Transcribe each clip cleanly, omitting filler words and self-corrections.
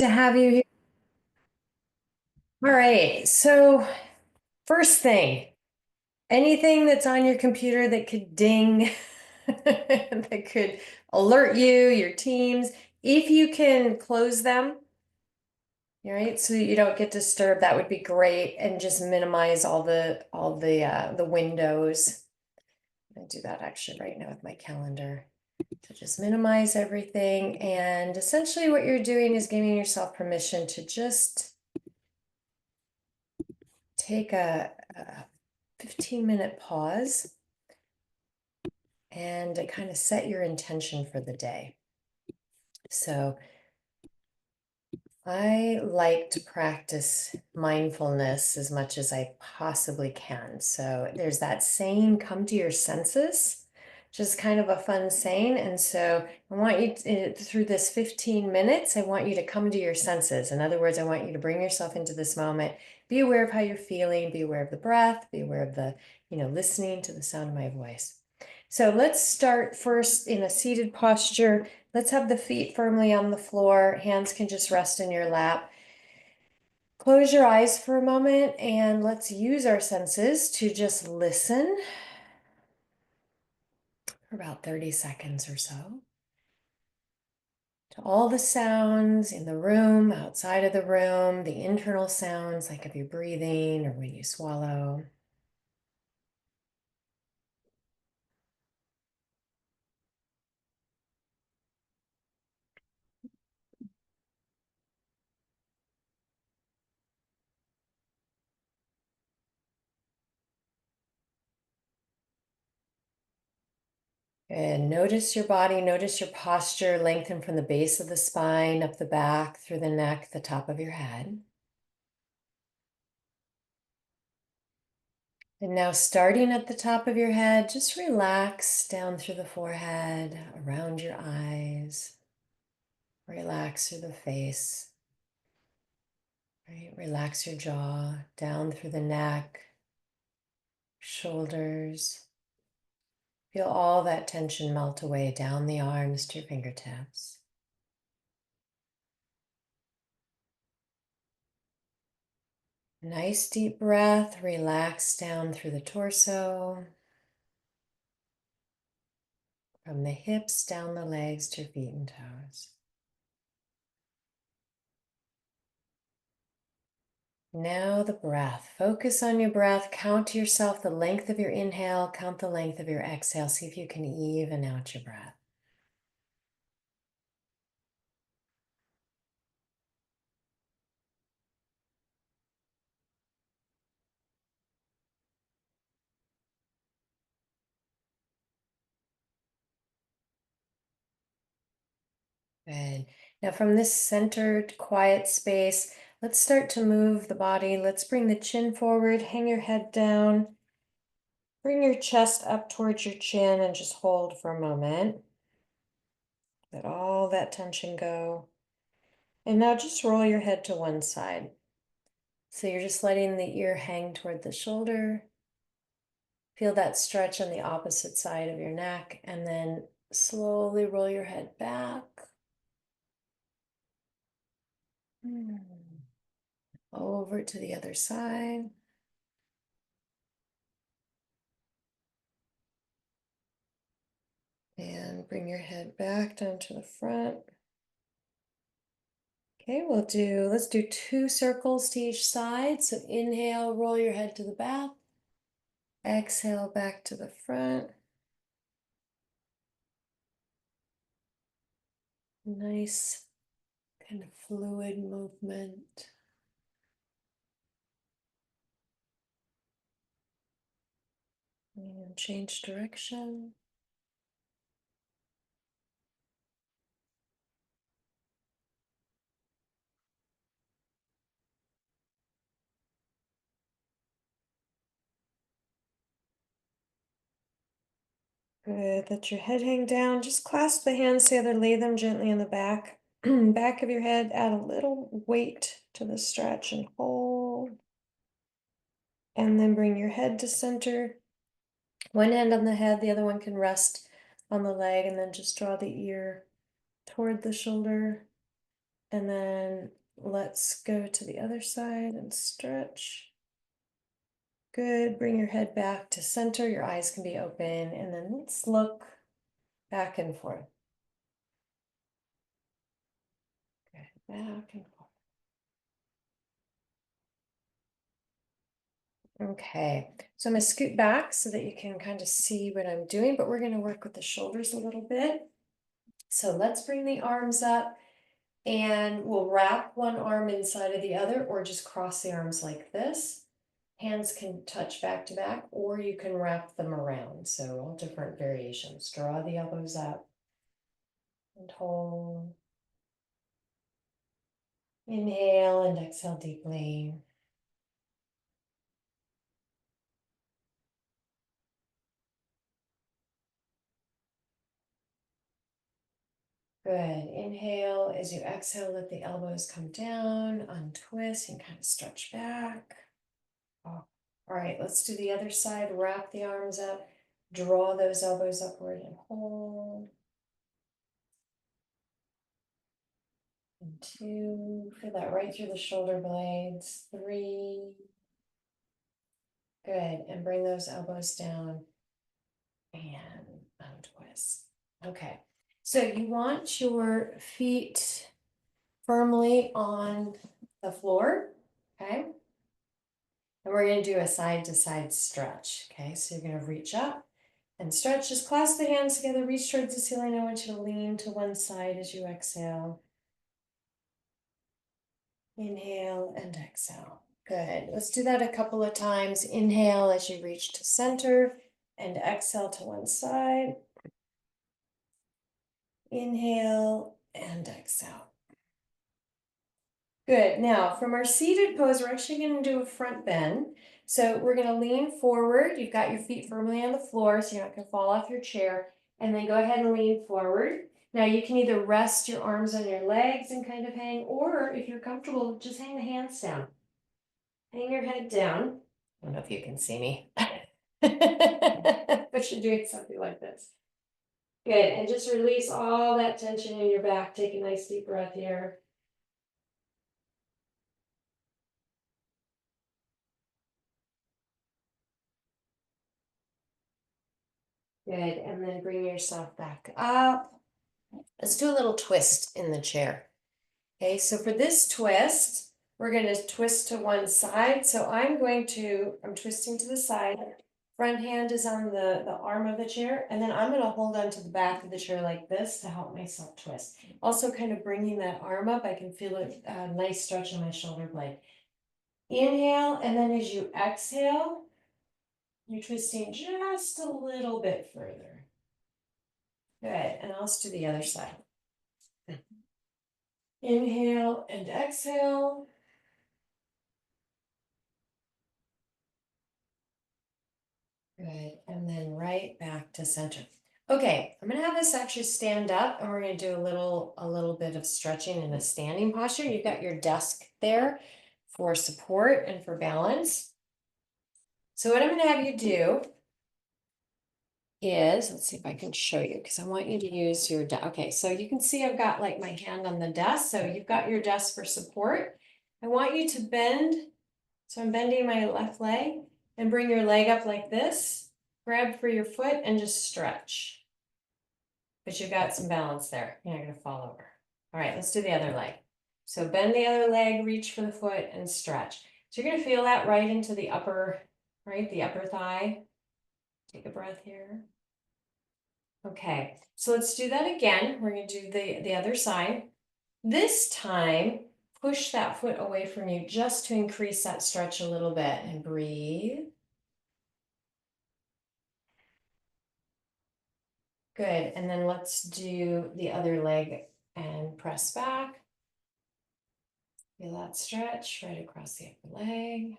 To have you here. All right. So, first thing, anything that's on your computer that could ding, that could alert you, your teams, if you can close them, all right, so that you don't get disturbed, that would be great. And just minimize all the windows. I do that actually right now with my calendar. To just minimize everything. And essentially what you're doing is giving yourself permission to just take a 15-minute pause and to kind of set your intention for the day. So I like to practice mindfulness as much as I possibly can. So there's that saying, come to your senses, just kind of a fun saying. And so I want you to, through this 15 minutes, I want you to come to your senses. In other words, I want you to bring yourself into this moment, be aware of how you're feeling, be aware of the breath, be aware of the, listening to the sound of my voice. So let's start first in a seated posture. Let's have the feet firmly on the floor. Hands can just rest in your lap. Close your eyes for a moment and let's use our senses to just listen for about 30 seconds or so to all the sounds in the room, outside of the room, the internal sounds like if you're breathing or when you swallow. And notice your body, notice your posture, lengthen from the base of the spine, up the back, through the neck, the top of your head. And now starting at the top of your head, just relax down through the forehead, around your eyes. Relax through the face. Right? Relax your jaw, down through the neck, shoulders. Feel all that tension melt away down the arms to your fingertips. Nice deep breath, relax down through the torso, from the hips down the legs to your feet and toes. Now the breath. Focus on your breath. Count to yourself the length of your inhale. Count the length of your exhale. See if you can even out your breath. Good. Now from this centered, quiet space, let's start to move the body. Let's bring the chin forward, hang your head down, bring your chest up towards your chin and just hold for a moment. Let all that tension go. And now just roll your head to one side. So you're just letting the ear hang toward the shoulder. Feel that stretch on the opposite side of your neck, and then slowly roll your head back. Over to the other side. And bring your head back down to the front. Okay, let's do 2 circles to each side. So inhale, roll your head to the back. Exhale, back to the front. Nice kind of fluid movement. And change direction. Good. Let your head hang down. Just clasp the hands together, lay them gently in the back, back of your head. Add a little weight to the stretch and hold. And then bring your head to center. One hand on the head, the other one can rest on the leg, and then just draw the ear toward the shoulder. And then let's go to the other side and stretch. Good, bring your head back to center, your eyes can be open, and then let's look back and forth. Good, back and forth. Okay, so I'm gonna scoot back so that you can kind of see what I'm doing, but we're gonna work with the shoulders a little bit. So let's bring the arms up and we'll wrap one arm inside of the other or just cross the arms like this. Hands can touch back to back, or you can wrap them around. So all different variations. Draw the elbows up and hold. Inhale and exhale deeply. Good. Inhale. As you exhale, let the elbows come down, untwist, and kind of stretch back. Oh. All right, let's do the other side. Wrap the arms up, draw those elbows upward and hold. And 2, feel that right through the shoulder blades. 3, good, and bring those elbows down and untwist. Okay, so you want your feet firmly on the floor, okay? And we're gonna do a side to side stretch, okay? So you're gonna reach up and stretch, just clasp the hands together, reach towards the ceiling. I want you to lean to one side as you exhale. Inhale and exhale. Good. Let's do that a couple of times. Inhale as you reach to center and exhale to one side. Inhale and exhale. Good. Now, from our seated pose, we're actually going to do a front bend. So we're going to lean forward. You've got your feet firmly on the floor, so you're not going to fall off your chair. And then go ahead and lean forward. Now, you can either rest your arms on your legs and kind of hang, or if you're comfortable, just hang the hands down. Hang your head down. I don't know if you can see me, but you're doing something like this. Good, and just release all that tension in your back. Take a nice deep breath here. Good, and then bring yourself back up. Let's do a little twist in the chair. Okay, so for this twist, we're going to twist to one side. So I'm twisting to the side. Front hand is on the arm of the chair, and then I'm going to hold on to the back of the chair like this to help myself twist. Also kind of bringing that arm up, I can feel a nice stretch in my shoulder blade. Inhale, and then as you exhale, you're twisting just a little bit further. Good, and let's do the other side. Inhale and exhale. Good, and then right back to center. Okay, I'm gonna have this actually stand up and we're gonna do a little bit of stretching in a standing posture. You've got your desk there for support and for balance. So what I'm gonna have you do is, let's see if I can show you, because I want you to use your desk. Okay, so you can see I've got like my hand on the desk, so you've got your desk for support. I want you to bend, so I'm bending my left leg, and bring your leg up like this. Grab for your foot and just stretch. But you've got some balance there. You're not going to fall over. All right, let's do the other leg. So bend the other leg, reach for the foot and stretch. So you're going to feel that right into the upper, right? The upper thigh. Take a breath here. Okay, so let's do that again. We're going to do the other side. This time, push that foot away from you just to increase that stretch a little bit and breathe. Good, and then let's do the other leg and press back. Feel that stretch right across the upper leg.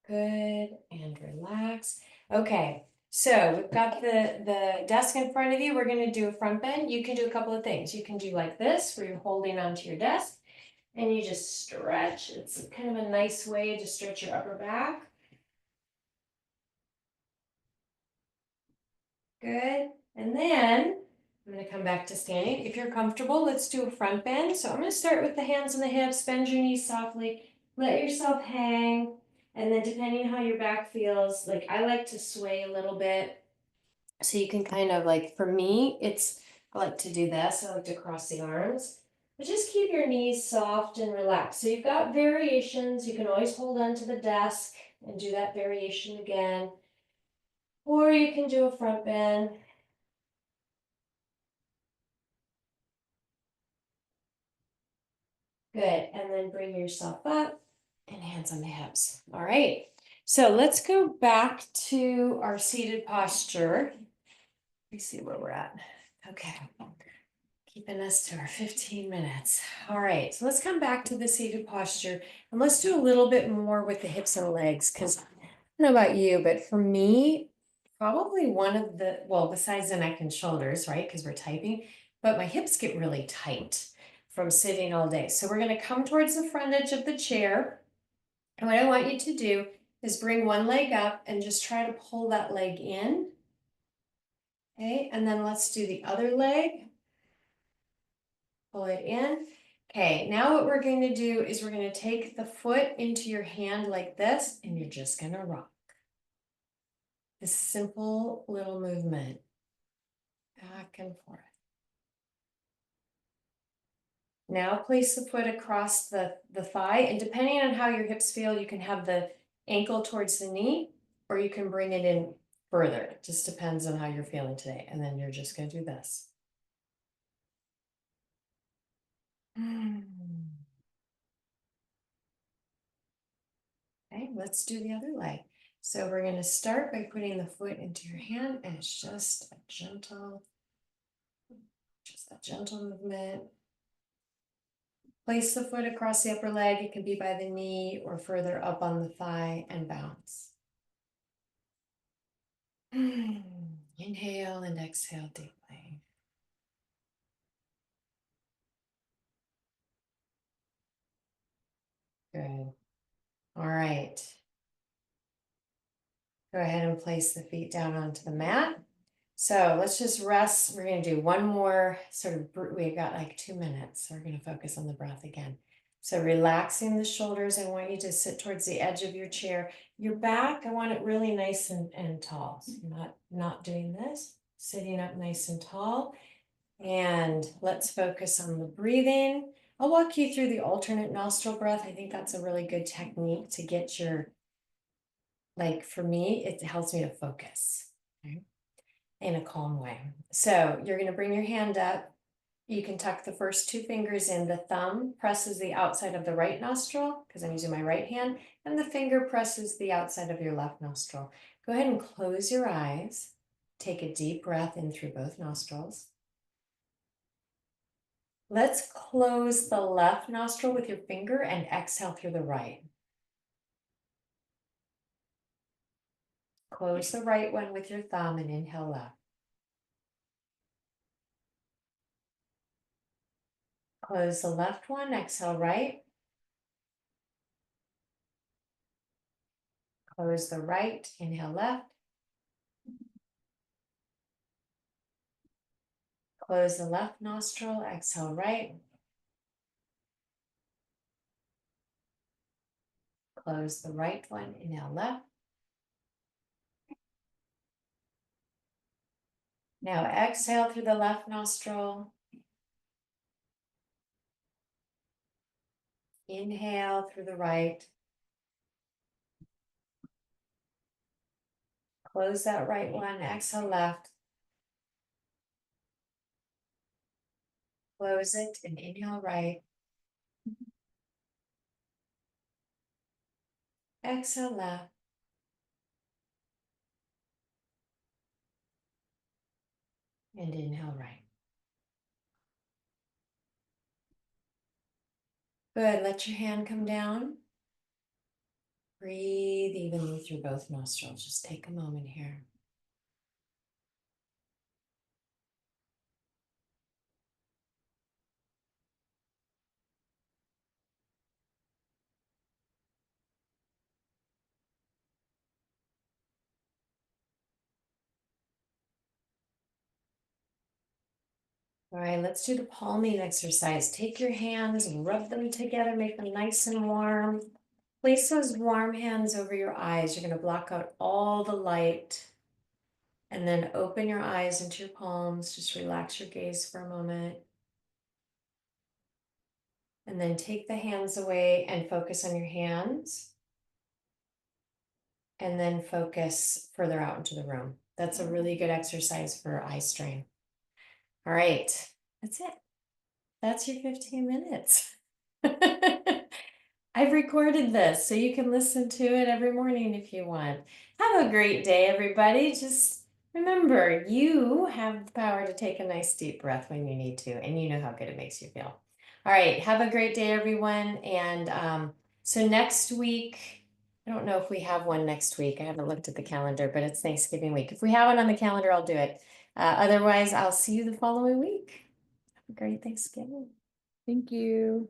Good, and relax. Okay, so we've got the desk in front of you. We're gonna do a front bend. You can do a couple of things. You can do like this, where you're holding onto your desk, and you just stretch. It's kind of a nice way to stretch your upper back. Good. And then I'm going to come back to standing. If you're comfortable, let's do a front bend. So I'm going to start with the hands on the hips, bend your knees softly, let yourself hang. And then depending how your back feels, like I like to sway a little bit. So you can kind of like, for me, I like to do this. I like to cross the arms. But just keep your knees soft and relaxed. So you've got variations. You can always hold on to the desk and do that variation again. Or you can do a front bend. Good. And then bring yourself up and hands on the hips. All right. So let's go back to our seated posture. Let me see where we're at. Okay. Keeping us to our 15 minutes. All right. So let's come back to the seated posture and let's do a little bit more with the hips and legs because I don't know about you, but for me, probably one of the, well, besides the neck and shoulders, right? Because we're typing, but my hips get really tight from sitting all day. So we're going to come towards the front edge of the chair. And what I want you to do is bring one leg up and just try to pull that leg in. Okay. And then let's do the other leg. Pull it in. Okay. Now what we're going to do is we're going to take the foot into your hand like this, and you're just going to rock. This simple little movement back and forth. Now place the foot across the thigh, and depending on how your hips feel, you can have the ankle towards the knee, or you can bring it in further. It just depends on how you're feeling today. And then you're just going to do this. Okay, let's do the other leg. So we're going to start by putting the foot into your hand, and it's just a gentle movement. Place the foot across the upper leg. It can be by the knee or further up on the thigh and bounce. Inhale and exhale deeply. Good. All right. Go ahead and place the feet down onto the mat. So let's just rest. We're going to do one more sort of, we've got like 2 minutes. So we're going to focus on the breath again. So relaxing the shoulders. I want you to sit towards the edge of your chair. Your back, I want it really nice and tall. So not doing this, sitting up nice and tall. And let's focus on the breathing. I'll walk you through the alternate nostril breath. I think that's a really good technique to get your, like for me, it helps me to focus. Okay? In a calm way. So you're going to bring your hand up. You can tuck the first 2 fingers in. The thumb presses the outside of the right nostril because I'm using my right hand, and the finger presses the outside of your left nostril. Go ahead and close your eyes. Take a deep breath in through both nostrils. Let's close the left nostril with your finger and exhale through the right. Close the right one with your thumb and inhale left. Close the left one, exhale right. Close the right, inhale left. Close the left nostril, exhale right. Close the right one, inhale left. Now exhale through the left nostril. Inhale through the right. Close that right one, exhale left. Close it and inhale right. Exhale left. And inhale right. Good, let your hand come down. Breathe evenly through both nostrils. Just take a moment here. All right, let's do the palming exercise. Take your hands, rub them together, make them nice and warm. Place those warm hands over your eyes. You're going to block out all the light. And then open your eyes into your palms. Just relax your gaze for a moment. And then take the hands away and focus on your hands. And then focus further out into the room. That's a really good exercise for eye strain. All right, that's it. That's your 15 minutes. I've recorded this so you can listen to it every morning if you want. Have a great day, everybody. Just remember, you have the power to take a nice deep breath when you need to, and you know how good it makes you feel. All right, have a great day, everyone. And so next week, I don't know if we have one next week. I haven't looked at the calendar, but it's Thanksgiving week. If we have one on the calendar, I'll do it. Otherwise, I'll see you the following week. Have a great Thanksgiving. Thank you.